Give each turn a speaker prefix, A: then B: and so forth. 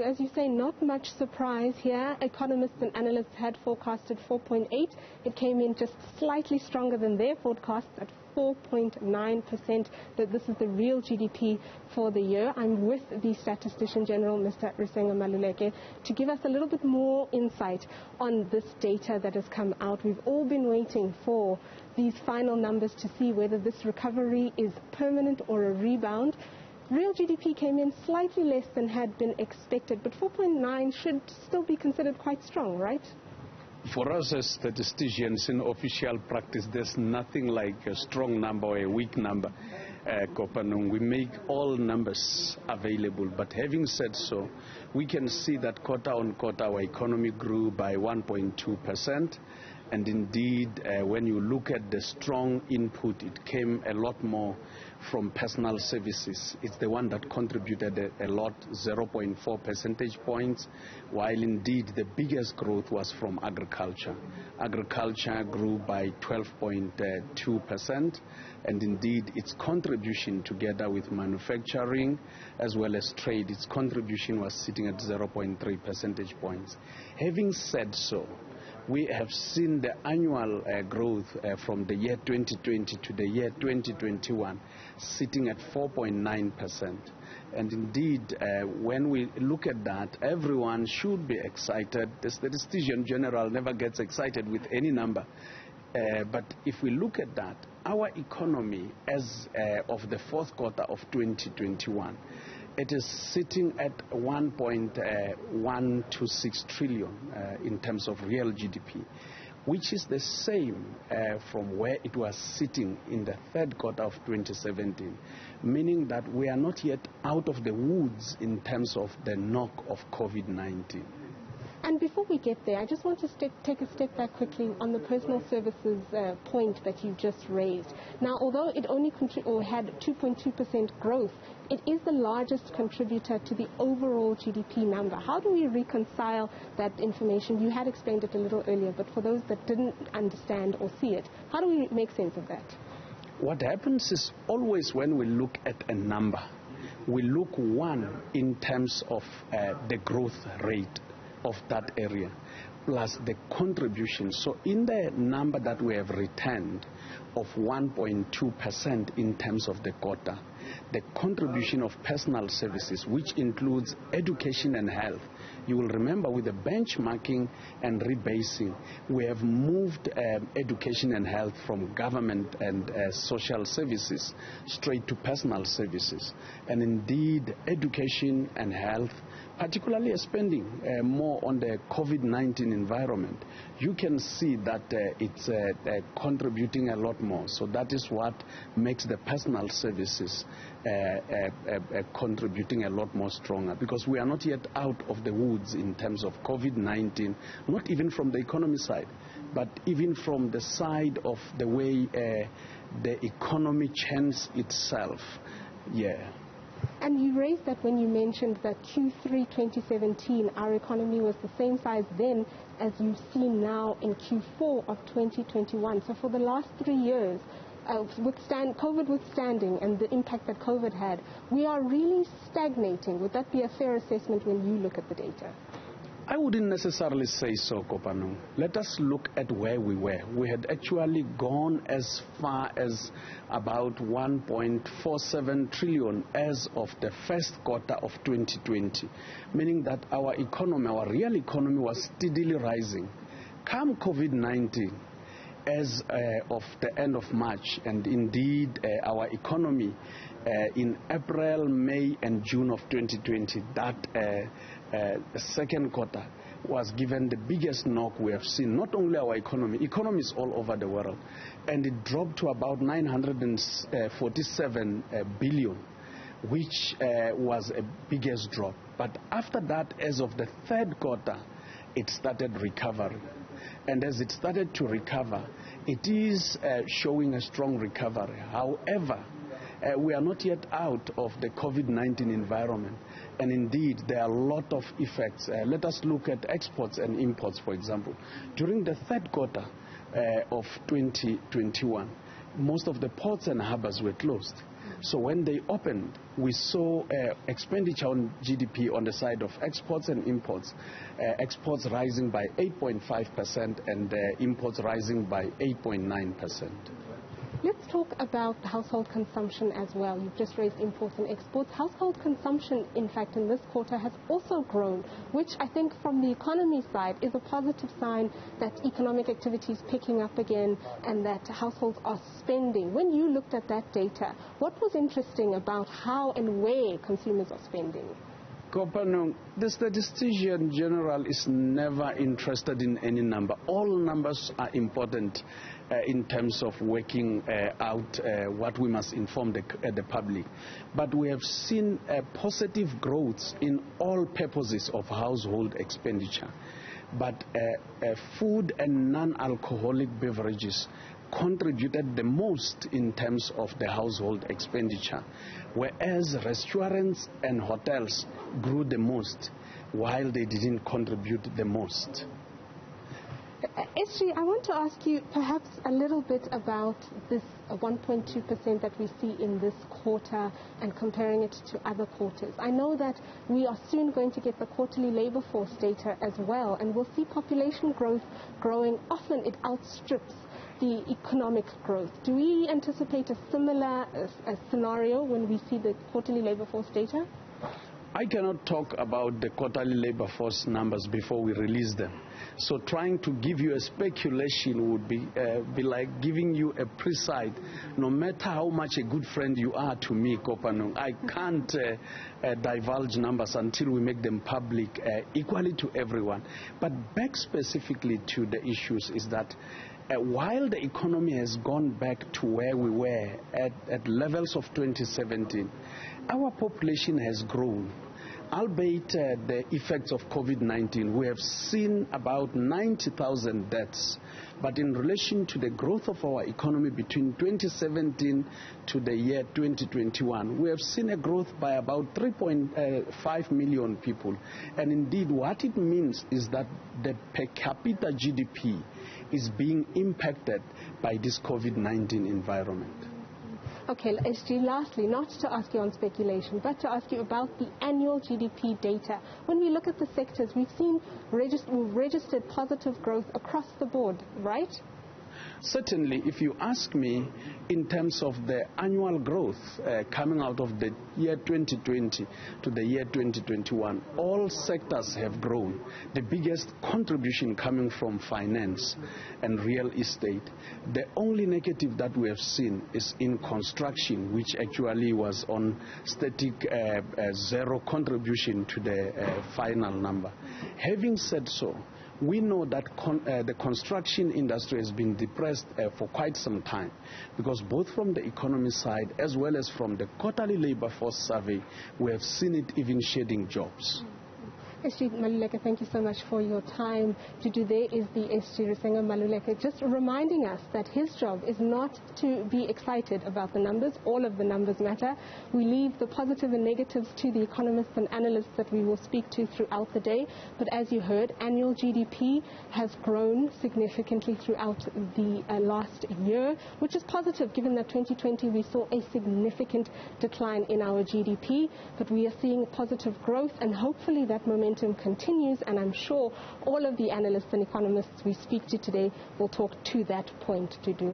A: as you say, not much surprise here. Economists and analysts had forecasted 4.8. It came in just slightly stronger than their forecasts at 4.9%, that this is the real GDP for the year. I'm with the Statistician-general, Mr. Risenga Maluleke, to give us a little bit more insight on this data that has come out. We've all been waiting for these final numbers to see whether this recovery is permanent or a rebound. Real GDP came in slightly less than had been expected, but 4.9 should still be considered quite strong, right?
B: For us as statisticians in official practice, there's nothing like a strong number or a weak number, Kopano. We make all numbers available, but having said so, we can see that quarter on quarter our economy grew by 1.2%. And indeed, when you look at the strong input, it came a lot more from personal services. It's the one that contributed a lot, 0.4 percentage points, while indeed the biggest growth was from agriculture. Agriculture grew by 12.2%, and indeed its contribution together with manufacturing as well as trade, its contribution was sitting at 0.3 percentage points. Having said so, we have seen the annual growth from the year 2020 to the year 2021 sitting at 4.9%. And indeed, when we look at that, everyone should be excited. The Statistician-general never gets excited with any number. But if we look at that, our economy as of the fourth quarter of 2021, it is sitting at 1.126 trillion in terms of real GDP, which is the same from where it was sitting in the third quarter of 2017, meaning that we are not yet out of the woods in terms of the knock of COVID-19.
A: And before we get there, I just want to take a step back quickly on the personal services point that you just raised. Now, although it only had 2.2% growth, it is the largest contributor to the overall GDP number. How do we reconcile that information? You had explained it a little earlier, but for those that didn't understand or see it, how do we make sense of that?
B: What happens is always when we look at a number, we look one in terms of the growth rate of that area plus the contribution. So in the number that we have returned of 1.2% in terms of the quarter, the contribution of personal services, which includes education and health, you will remember with the benchmarking and rebasing, we have moved education and health from government and social services straight to personal services. And indeed, education and health, particularly spending more on the COVID-19 environment, you can see that it's contributing a lot more. So that is what makes the personal services contributing a lot more stronger, because we are not yet out of the woods in terms of COVID-19, not even from the economy side, but even from the side of the way the economy churns itself. Yeah.
A: And you raised that when you mentioned that Q3 2017, our economy was the same size then as you see now in Q4 of 2021. So for the last 3 years, COVID withstanding and the impact that COVID had, we are really stagnating. Would that be a fair assessment when you look at the data?
B: I wouldn't necessarily say so, Kopano. Let us look at where we were. We had actually gone as far as about 1.47 trillion as of the first quarter of 2020, meaning that our economy, our real economy, was steadily rising. Come COVID-19, as of the end of March, and indeed our economy in April, May and June of 2020, that second quarter was given the biggest knock we have seen. Not only our economies all over the world, and it dropped to about 947 billion, which was a biggest drop. But after that, as of the third quarter, it started recovering. And as it started to recover, it is showing a strong recovery. However, we are not yet out of the COVID-19 environment. And indeed, there are a lot of effects. Let us look at exports and imports, for example. During the third quarter of 2021, most of the ports and harbors were closed. So when they opened, we saw expenditure on GDP on the side of exports and imports. Exports rising by 8.5% and imports rising by 8.9%.
A: Let's talk about household consumption as well. You've just raised imports and exports. Household consumption, in fact, in this quarter has also grown, which I think from the economy side is a positive sign that economic activity is picking up again and that households are spending. When you looked at that data, what was interesting about how and where consumers are spending?
B: Kopano, the Statistician-general is never interested in any number. All numbers are important in terms of working out what we must inform the public. But we have seen positive growth in all purposes of household expenditure. But food and non-alcoholic beverages contributed the most in terms of the household expenditure, whereas restaurants and hotels grew the most, while they didn't contribute the most.
A: SG, I want to ask you perhaps a little bit about this 1.2% that we see in this quarter and comparing it to other quarters. I know that we are soon going to get the quarterly labor force data as well, and we'll see population growth growing. Often it outstrips the economic growth. Do we anticipate a similar scenario when we see the quarterly labor force data?
B: I cannot talk about the quarterly labor force numbers before we release them. So trying to give you a speculation would be like giving you a precise, no matter how much a good friend you are to me, Kopano, I can't divulge numbers until we make them public equally to everyone. But back specifically to the issues is that while the economy has gone back to where we were at levels of 2017, our population has grown. Albeit the effects of COVID-19, we have seen about 90,000 deaths. But in relation to the growth of our economy between 2017 to the year 2021, we have seen a growth by about 3.5 million people. And indeed, what it means is that the per capita GDP is being impacted by this COVID-19 environment.
A: Okay, SG, lastly, not to ask you on speculation, but to ask you about the annual GDP data. When we look at the sectors, we've seen registered positive growth across the board, right?
B: Certainly, if you ask me in terms of the annual growth coming out of the year 2020 to the year 2021, all sectors have grown. The biggest contribution coming from finance and real estate. The only negative that we have seen is in construction, which actually was on static zero contribution to the final number. Having said so, we know that the construction industry has been depressed for quite some time, because both from the economy side as well as from the quarterly labor force survey, we have seen it even shedding jobs.
A: SG Maluleke, thank you so much for your time. Today is the SG Risenga Maluleke, just reminding us that his job is not to be excited about the numbers. All of the numbers matter. We leave the positive and negatives to the economists and analysts that we will speak to throughout the day. But as you heard, annual GDP has grown significantly throughout the last year, which is positive given that 2020 we saw a significant decline in our GDP. But we are seeing positive growth, and hopefully that momentum continues, and I'm sure all of the analysts and economists we speak to today will talk to that point to do.